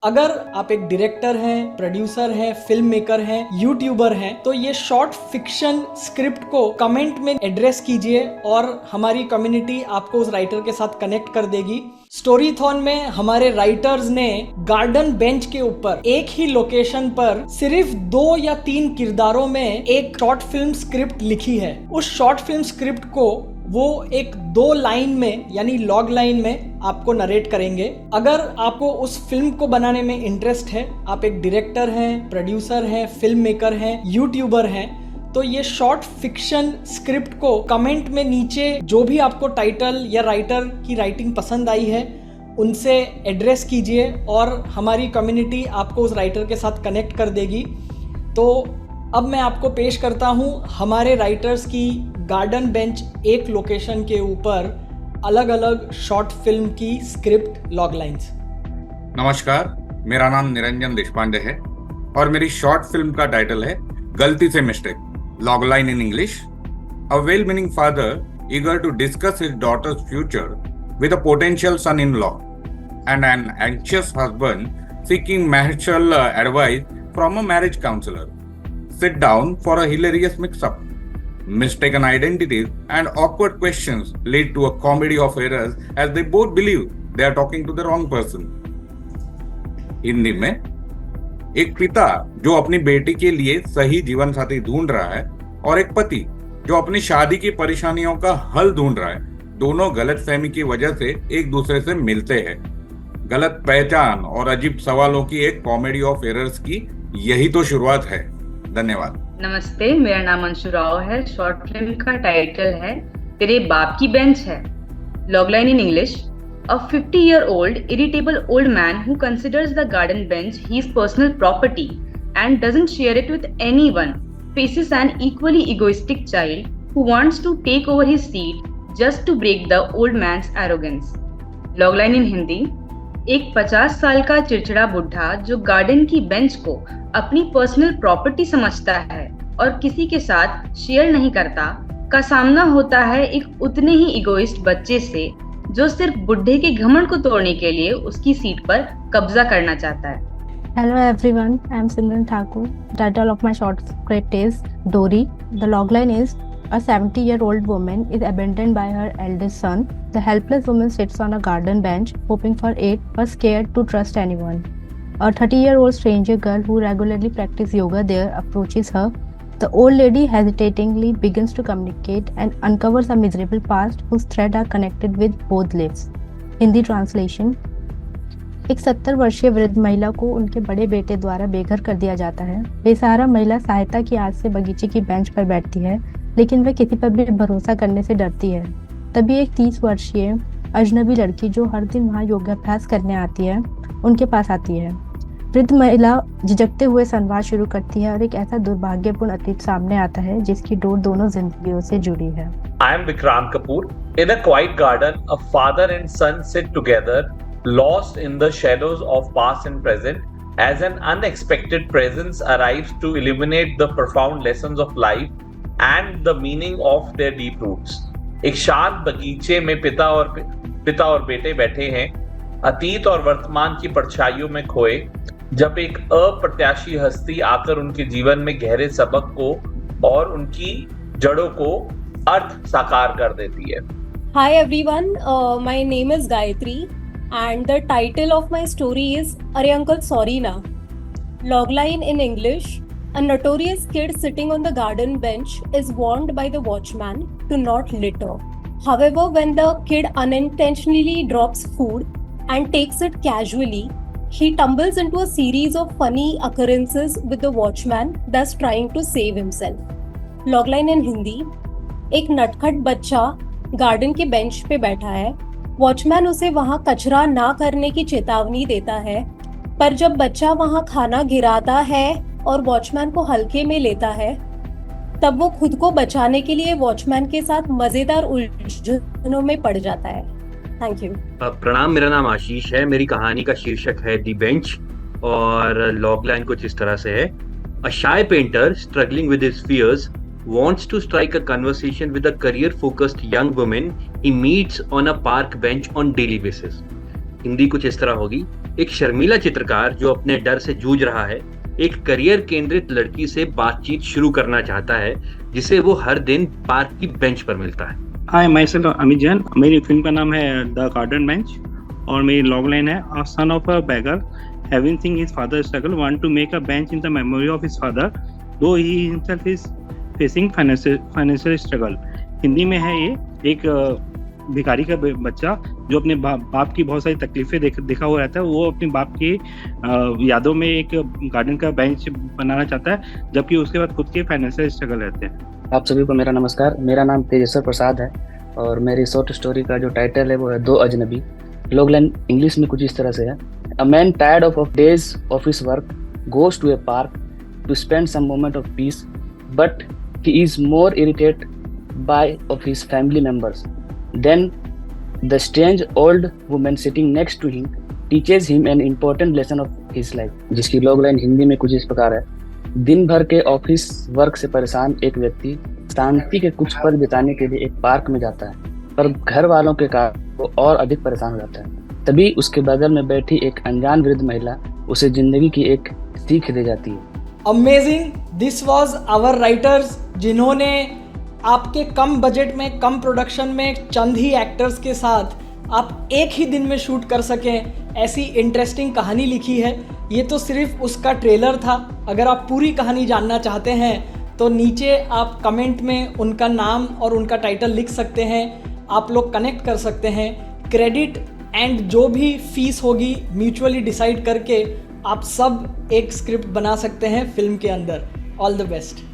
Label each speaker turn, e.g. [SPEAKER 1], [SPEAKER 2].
[SPEAKER 1] अगर आप एक डायरेक्टर हैं, प्रोड्यूसर हैं, फिल्म मेकर हैं, यूट्यूबर हैं, तो ये शॉर्ट फिक्शन स्क्रिप्ट को कमेंट में एड्रेस कीजिए और हमारी कम्युनिटी आपको उस राइटर के साथ कनेक्ट कर देगी। स्टोरीथॉन में हमारे राइटर्स ने गार्डन बेंच के ऊपर एक ही लोकेशन पर सिर्फ 2 या 3 किरदारों में एक शॉर्ट फिल्म स्क्रिप्ट लिखी है। उस शॉर्ट फिल्म स्क्रिप्ट को वो एक 2 लाइन में यानी लॉग लाइन में आपको नरेट करेंगे। अगर आपको उस फिल्म को बनाने में इंटरेस्ट है, आप एक डायरेक्टर हैं, प्रोड्यूसर हैं, फिल्म मेकर हैं, यूट्यूबर हैं, तो ये शॉर्ट फिक्शन स्क्रिप्ट को कमेंट में नीचे जो भी आपको टाइटल या राइटर की राइटिंग पसंद आई है उनसे एड्रेस कीजिए और हमारी कम्युनिटी आपको उस राइटर के साथ कनेक्ट कर देगी। तो अब मैं आपको पेश करता हूँ हमारे राइटर्स की गार्डन बेंच एक लोकेशन के ऊपर अलग अलग शॉर्ट फिल्म की स्क्रिप्ट लॉग लाइन्स।
[SPEAKER 2] नमस्कार, मेरा नाम निरंजन देशपांडे है और मेरी शॉर्ट फिल्म का टाइटल है गलती से mistake, log line in English. A well meaning father eager to discuss his daughter's future with a potential son-in-law and an anxious husband seeking marital advice from a marriage counselor sit down for a hilarious mix-up. Mistaken identities and awkward questions lead to a comedy of errors as they both believe they are talking to the wrong person. Hindi में एक पिता जो अपनी बेटी के लिए सही जीवन साथी ढूंढ रहा है और एक पति जो अपनी शादी की परेशानियों का हल ढूंढ रहा है, दोनों गलतफहमी की वजह से एक दूसरे से मिलते हैं। गलत पहचान और अजीब सवालों की एक कॉमेडी ऑफ एरर्स की यही तो शुरुआत है। धन्यवाद।
[SPEAKER 3] नमस्ते, मेरा नाम अंशु राव है। शॉर्ट फिल्म का टाइटल है तेरे बाप की बेंच है। Logline in English: A 50-year-old irritable old man who considers the garden bench his personal property and doesn't share it with anyone faces an equally egoistic child who wants to take over his seat just to break the old man's arrogance. Logline in Hindi: एक 50 साल का चिड़चिड़ा बुढ़ा जो garden की bench को अपनी personal property समझता है और किसी के साथ शेयर नहीं करता, का सामना होता है एक उतने ही इगोइस्ट बच्चे से जो सिर्फ बुढ़े के घमंड को तोड़ने के लिए उसकी सीट पर कब्जा करना चाहता है।
[SPEAKER 4] Hello everyone, I am Simran Thakur. The title of my short script is Dori. The logline is: a 70-year-old woman is abandoned by her eldest son. The helpless woman sits on a garden bench hoping for aid but scared to trust anyone. A 30-year-old stranger girl who regularly practices yoga there approaches her. The old lady hesitatingly begins to communicate and uncovers a miserable past whose threads are connected with both lives. Hindi translation: एक 70 वर्षीय वृद्ध महिला को उनके बड़े बेटे द्वारा बेघर कर दिया जाता है। बेसहारा महिला सहायता की आस से बगीचे की बेंच पर बैठती है, लेकिन वह किसी पर भी भरोसा करने से डरती है। तभी एक 30 वर्षीय अजनबी लड़की जो हर दिन वहाँ योगाभ्यास करने आती है, उनके पास आती है। वृद्ध महिला झिझकते हुए संवाद शुरू करती है और एक ऐसा दुर्भाग्यपूर्ण अतीत सामने आता है जिसकी डोर दोनों जिंदगियों से जुड़ी है।
[SPEAKER 5] I am Vikram Kapoor. In a quiet garden, a father and son sit together, lost in the shadows of past and present, as an unexpected presence arrives to illuminate the profound lessons of life and the meaning of their deep roots. एक शांत बगीचे में पिता और बेटे बैठे हैं, अतीत और वर्तमान की परछाइयों में खोए, जब एक अप्रत्याशी हस्ती आकर उनके जीवन में गहरे सबक को और उनकी जड़ों को अर्थ साकार कर देती है।
[SPEAKER 6] Hi everyone, my name is Gayatri and the title of my story is Arey Uncle Sorry Na. Logline in English: a notorious kid sitting on the garden bench is warned by the watchman to not litter. However, when the kid unintentionally drops food and takes it casually, he tumbles into a series of funny occurrences with the watchman, thus trying to save himself. Logline in Hindi: एक नटखट बच्चा garden के bench पे बैठा है। Watchman उसे वहां कचरा ना करने की चेतावनी देता है, पर जब बच्चा वहां खाना गिराता है और वॉचमैन को हल्के में लेता है, तब वो खुद को बचाने के लिए वॉचमैन के साथ मजेदार उलझनों में पड़ जाता है। Thank you.
[SPEAKER 7] प्रणाम, मेरा नाम आशीष है। मेरी कहानी का शीर्षक है दी बेंच और लॉगलाइन कुछ इस तरह से है: a shy painter struggling with his fears wants to strike a conversation with a career-focused young woman he meets on a park bench on daily basis. Hindi कुछ इस तरह होगी: एक शर्मीला चित्रकार जो अपने डर से जूझ रहा है एक करियर केंद्रित लड़की से बातचीत शुरू करना चाहता है जिसे वो हर दिन पार्क की बेंच पर मिलता है।
[SPEAKER 8] हाय माई सेल्फ अमित जैन। मेरी फिल्म का नाम है द गार्डन बेंच और मेरी लॉगलाइन है a son of a beggar having seen his father struggle want to make a bench in the memory of his father though he himself is facing financial struggle. Hindi में है ये एक भिखारी का बच्चा जो अपने बाप की बहुत सारी तकलीफें देखा हुआ रहता है। वो अपने बाप की यादों में एक गार्डन का बेंच बनाना चाहता है जबकि उसके बाद खुद के फाइनेंशियल स्ट्रगल रहते हैं।
[SPEAKER 9] आप सभी को मेरा नमस्कार। मेरा नाम तेजेश्वर प्रसाद है और मेरी शॉर्ट स्टोरी का जो टाइटल है वो है दो अजनबी। लॉगलाइन इंग्लिश में कुछ इस तरह से है। A man tired of days office work goes to a park to spend some moment of peace but he is more irritated by of his family members. Then the strange old woman sitting next to him teaches him an important lesson of his life। जिसकी logline Hindi में कुछ इस प्रकार है। दिन भर के office work से परेशान एक व्यक्ति शांति के कुछ पल बिताने के लिए एक पार्क में जाता है पर घर वालों के कारण वो और अधिक परेशान हो जाता है। तभी उसके बगल में बैठी एक अनजान वृद्ध महिला उसे जिंदगी की एक सीख दे जाती है।
[SPEAKER 1] Amazing. This was our writers जिन्होंने आपके कम बजट में कम प्रोडक्शन में चंद ही एक्टर्स के साथ आप एक ही दिन में शूट कर सकें ऐसी इंटरेस्टिंग कहानी लिखी है। ये तो सिर्फ उसका ट्रेलर था। अगर आप पूरी कहानी जानना चाहते हैं तो नीचे आप कमेंट में उनका नाम और उनका टाइटल लिख सकते हैं। आप लोग कनेक्ट कर सकते हैं। क्रेडिट एंड जो भी फीस होगी म्यूचुअली डिसाइड करके आप सब एक स्क्रिप्ट बना सकते हैं फिल्म के अंदर। All the best.